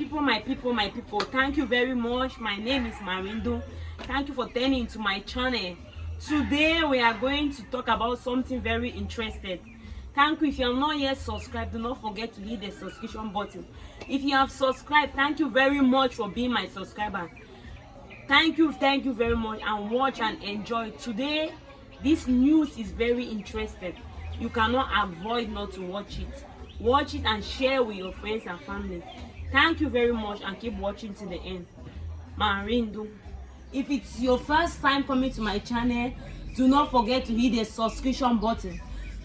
my people, thank you very much. My name is Marindo. Thank you for turning to my channel. Today we are going to talk about something very interesting. Thank you. If you are not yet subscribed, do not forget to hit the subscription button. If you have subscribed, thank you very much for being my subscriber. Thank you very much, and watch and enjoy. Today this news is very interesting. You cannot avoid not to watch it. Watch it and share with your friends and family. Thank you very much, and keep watching to the end. Marindo. If it's your first time coming to my channel, do not forget to hit the subscription button.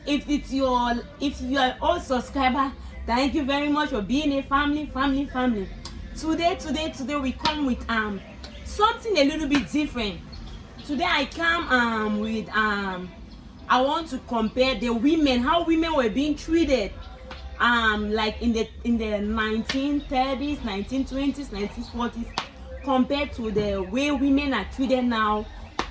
If you are an old subscriber, thank you very much for being a family. Today we come with something a little bit different. Today I come with I want to compare the women, how women were being treated like in the 1930s, 1920s, 1940s, compared to the way women are treated now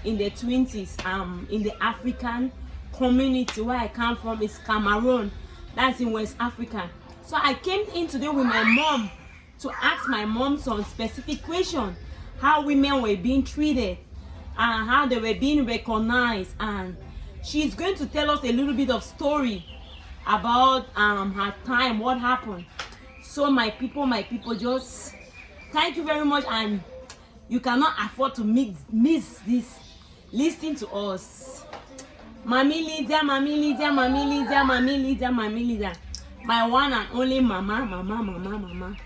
in the 20s. In the African community where I come from is Cameroon, that's in West Africa. So I came in today with my mom to ask my mom some specific questions, how women were being treated and how they were being recognized, and she's going to tell us a little bit of story about her time, what happened. So my people, just thank you very much, and you cannot afford to miss this. Listen to us. Mami Lydia, my one and only mama.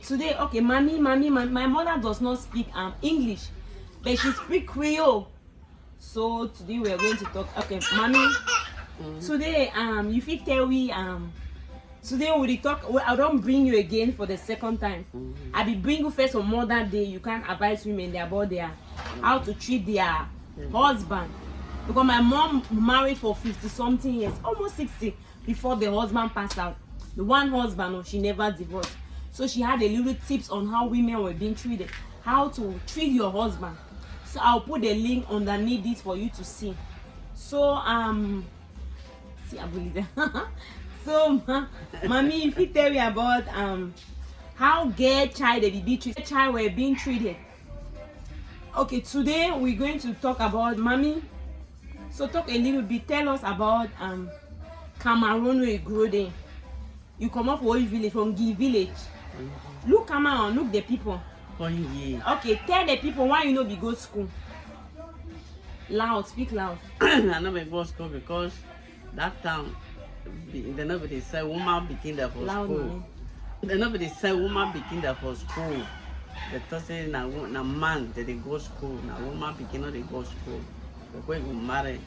Today, okay, mommy, my mother does not speak English, but she speaks Creole. So today we are going to talk. Okay, mommy. Today you fit tell we today we talk. I don't bring you again for the second time. I be bring you first on Mother's Day. You can't advise women about their how to treat their husband, because my mom married for 50 something years, almost 60, before the husband passed out. The one husband, she never divorced. So she had a little tips on how women were being treated, how to treat your husband. So I'll put the link underneath this for you to see. So see Abolish. So mommy, if you tell me about how gay child they be treated, child were being treated. Okay, today we're going to talk about mommy. So talk a little bit. Tell us about Cameroon where you grew there. You come up from which village? From Gi village. Look Cameroon, look the people. Okay, tell the people why you know be go school. Loud, speak loud. I know be go school because that time they nobody say woman begin there for loud school. Man. They nobody say woman begin there for school. They talk say na man they go school. Na woman begin no they go school. They go marry.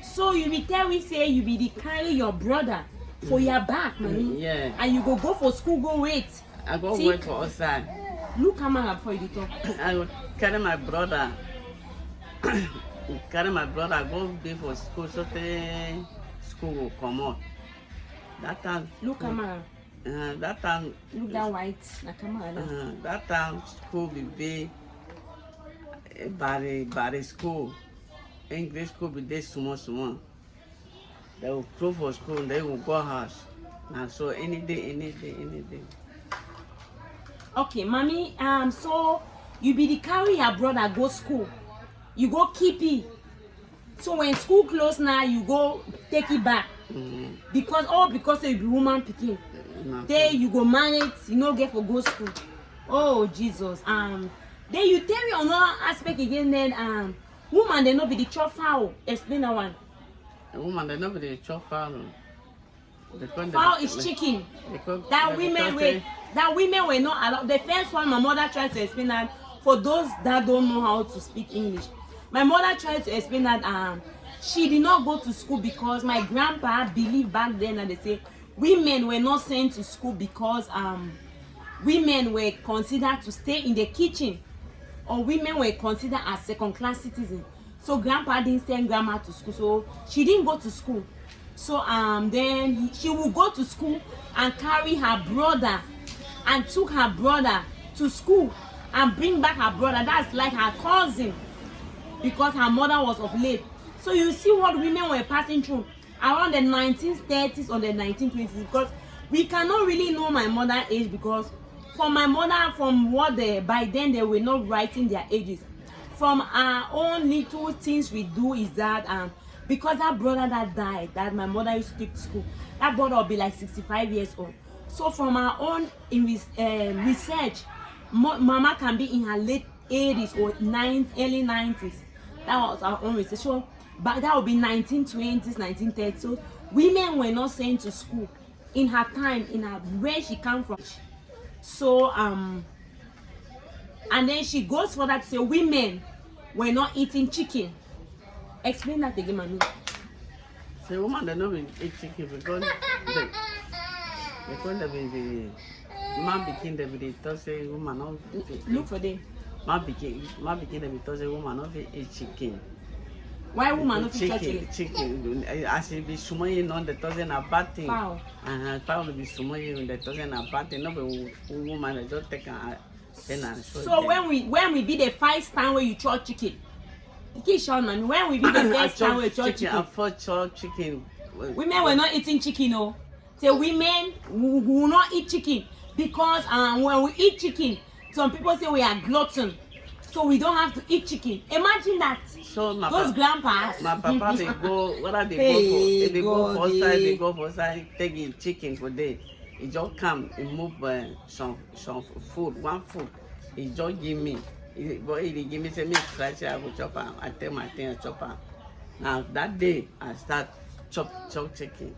So you be tell we say you be the carry your brother for your back, man. Yeah. And you go for school, go wait. I go wait for outside. Look camera before you talk. I will carry my brother. Go be for school so the school will come out. That time. Look camera. That time. Look that white. Na camera. That time school be bari school. English school be there small. They will close for school, they will go house. And so any day. Okay, mommy, so you be the carry your brother go school. You go keep it. So when school close now, you go take it back. Because you be woman picking. Then you go married, you no get for go school. Oh Jesus. Then you tell me another aspect again. Then woman they no be the chop fowl. Explain that one. Woman they no be the chop fowl. Fowl is chicken. That women were not allowed. The first one my mother tried to explain that for those that don't know how to speak English. My mother tried to explain that she did not go to school because my grandpa believed back then that they say women were not sent to school because women were considered to stay in the kitchen, or women were considered as second-class citizens. So grandpa didn't send grandma to school, so she didn't go to school. So then she would go to school and carry her brother, and took her brother to school and bring back her brother. That's like her cousin, because her mother was of late. So you see what women were passing through around the 1930s or the 1920s, because We cannot really know my mother age because from my mother, from what by then they were not writing their ages. From our own little things we do is that because that brother that died, that my mother used to take to school, that brother will be like 65 years old. So from our own research, mama can be in her late 80s or early 90s. That was our own research. So, but that would be 1920s, 1930s. So women were not sent to school in her time, in her where she came from. So and then she goes further to say women were not eating chicken. Explain that again, mommy. So woman they not eat chicken because the man became the say woman not Look for them. man became the say woman not eat chicken. Why woman not eat chicken? Chicken. As it be sumoy non the doesn't a bad thing. Fowl. Fowl be sumoy the doesn't a bad thing. No be woman just take a So when we be the first time where you chop chicken, when we be the first time where you chop chicken, I thought chop chicken. Women were not eating chicken, no. So women who will not eat chicken because when we eat chicken, some people say we are glutton, so we don't have to eat chicken. Imagine that. So those grandpas. My papa they go. What are they Hey, go for? They go for side. Taking chicken for day. He just come. He move some food. One food. He just give me. He give me say me scratch. I go chop am. I take my thing and chop am. Now that day I start chop chicken.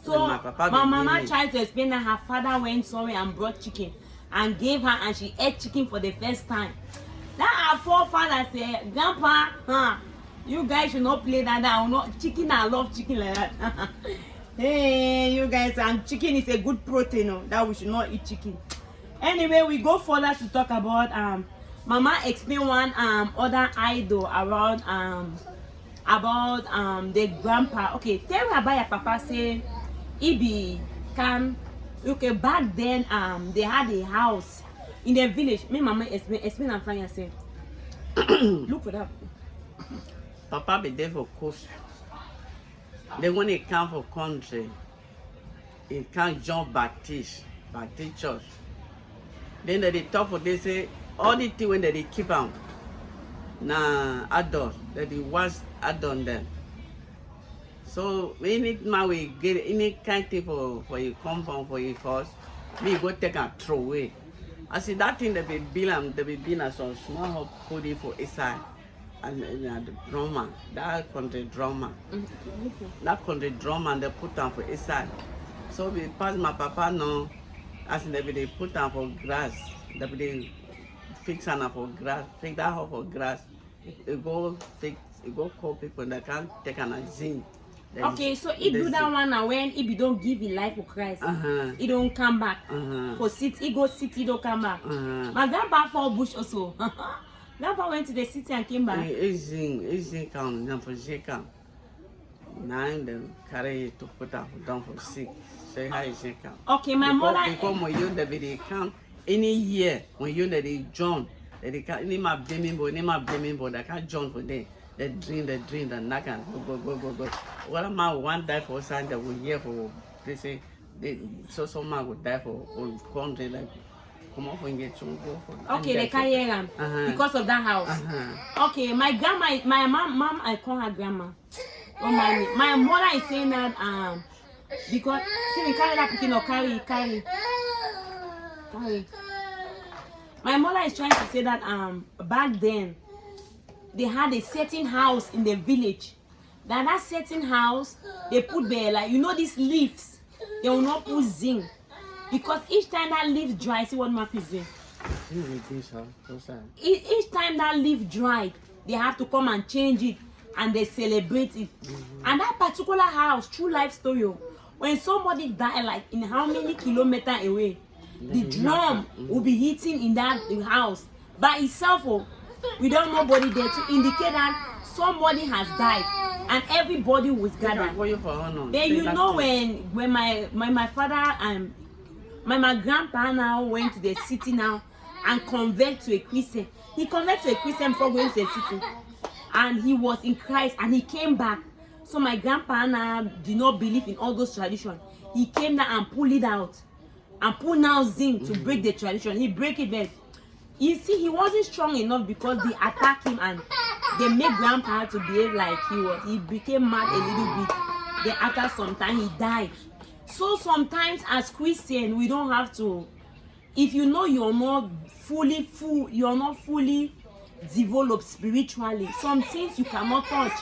So my mama tried to explain that her father went somewhere and brought chicken and gave her, and she ate chicken for the first time. That our forefather said, Grandpa, you guys should not play that. I will not chicken. I love chicken like that. Hey, you guys, and chicken is a good protein. No, that we should not eat chicken. Anyway, we go further to talk about Mama explained one other idol around about the grandpa. Okay, tell me about your papa say Ibi can. Okay, back then they had a house in the village. Me mama explain and find yourself. Look for that. Papa be there for coast. Then when he come for country, he can't join Baptist church. Then they talk for they say all the things when they keep on na adult, that they was adult them. So any man we get any kind thing for a compound for a cause, me go take and throw away. I see that thing that they build as some small hop put it for inside. And the drummer, that country drummer. That country drummer they put them for inside. So we pass my papa now, as they put them for grass. They fix them for grass, fix that up for grass. They go call people that can't take an zinc. Okay, so he do that one and when he don't give his life for Christ, he don't come back. For city, he go city, he don't come back. My grandpa for bush also. Grandpa went to the city and came back. Easy come, now for come. Now them carry to put up down for sick. Say how is it come? Okay, my mother. Because when you they come any year when you they join, they can't any my blaming boy, they can't join for them. They drink, and knock and go. What am I one die for sign that will hear for they say so man would die for country like come off and get some go for. Okay, they can't hear them because of that house. Okay, my grandma, my mom, I call her grandma. Oh my mother is saying that because see we carry that picking or carry. My mother is trying to say that back then they had a certain house in the village. That certain house they put there like these leaves. They will not put zinc because each time that leaf dry, see what mark is zinc. Each time that leaf dry, they have to come and change it and they celebrate it. And that particular house, true life story, when somebody die like in how many kilometers away, the drum will be hitting in that house by itself. We don't know nobody there to indicate that somebody has died and everybody was gathered. Then when my father and my grandpa now went to the city now and convert to a Christian. He converted to a Christian before going to the city. And he was in Christ and he came back. So my grandpa now did not believe in all those traditions. he came down and pulled it out. And pulled now zinc to break the tradition. He break it back. You see, he wasn't strong enough because they attacked him and they made grandpa to behave like he was. He became mad a little bit. Then after some time, he died. So sometimes as Christian, we don't have to, if you know you're not fully developed spiritually, some things you cannot touch.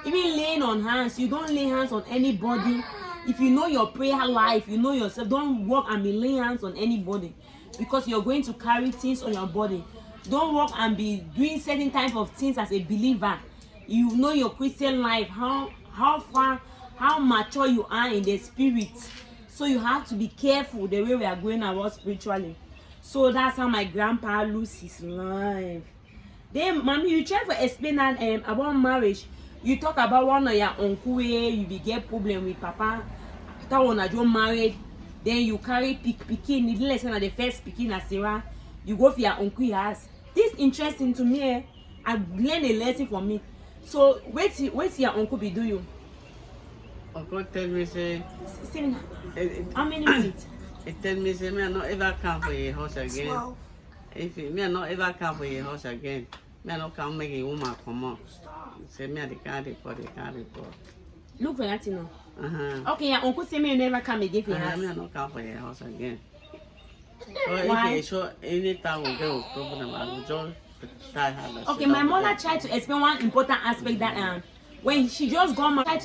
Even laying on hands, you don't lay hands on anybody. If you know your prayer life, you know yourself, don't walk and be laying hands on anybody because you're going to carry things on your body. Don't walk and be doing certain type of things as a believer. You know your Christian life, how mature you are in the spirit. So you have to be careful the way we are going about spiritually. So that's how my grandpa lost his life. Then, mommy, you try to explain that about marriage. You talk about one of your uncle where you be get problem with papa. After one of you married, then you carry pikin. You didn't listen at the first pikin as Sarah. You go for your uncle house. This interesting to me. I learned a lesson from me. So what's your uncle be do you? Uncle tell me say. How many minutes? It tell me say me not ever come for your house again. 12. If me not ever come for your house again, me not come make a woman come out. Say me the car report. Look for that now. Okay, your uncle say me you never come again for your house. Me not come for your house again. Why? If you anytime we get a problem, I will just try her. Okay, my mother tried to explain one important aspect that when she just got married,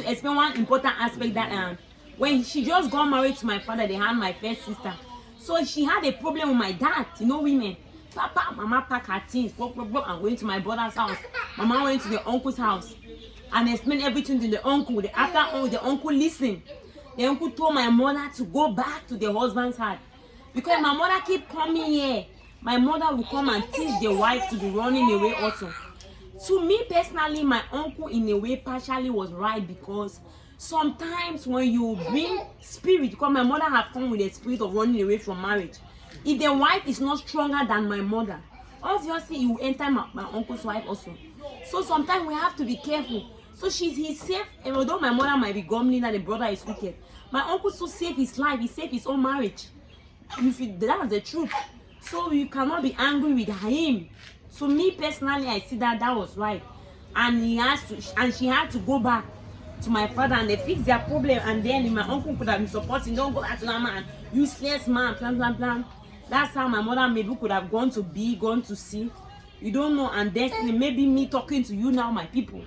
when she just got married to my father, they had my first sister. So she had a problem with my dad. You know, women. Papa, mama pack her things, and going to my brother's house. Mama went to the uncle's house and explained everything to the uncle. After the uncle listened, the uncle told my mother to go back to the husband's house. Because my mother keep coming here, my mother will come and teach the wife to be running away also. To me personally, my uncle in a way partially was right because sometimes when you bring spirit, because my mother have come with the spirit of running away from marriage. If the wife is not stronger than my mother, obviously you will enter my uncle's wife also. So sometimes we have to be careful. So he's safe, and although my mother might be grumbling that the brother is wicked, my uncle so save his life, he saved his own marriage. That's the truth. So you cannot be angry with him. So me personally, I see that was right. And she had to go back to my father and they fix their problem, and then my uncle could have been supporting, don't go back to that man, useless man, plan. That's how my mother maybe could have gone to B, gone to C. You don't know, and destiny, maybe me talking to you now, my people,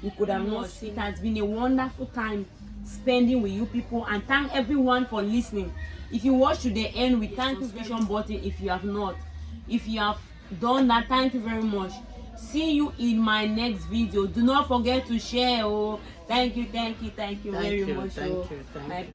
you could have not seen. It has been a wonderful time spending with you people, and thank everyone for listening. If you watch to the end, we thank you vision button. If you have not, if you have done that, thank you very much. See you in my next video. Do not forget to share. Thank you very much. Thank you.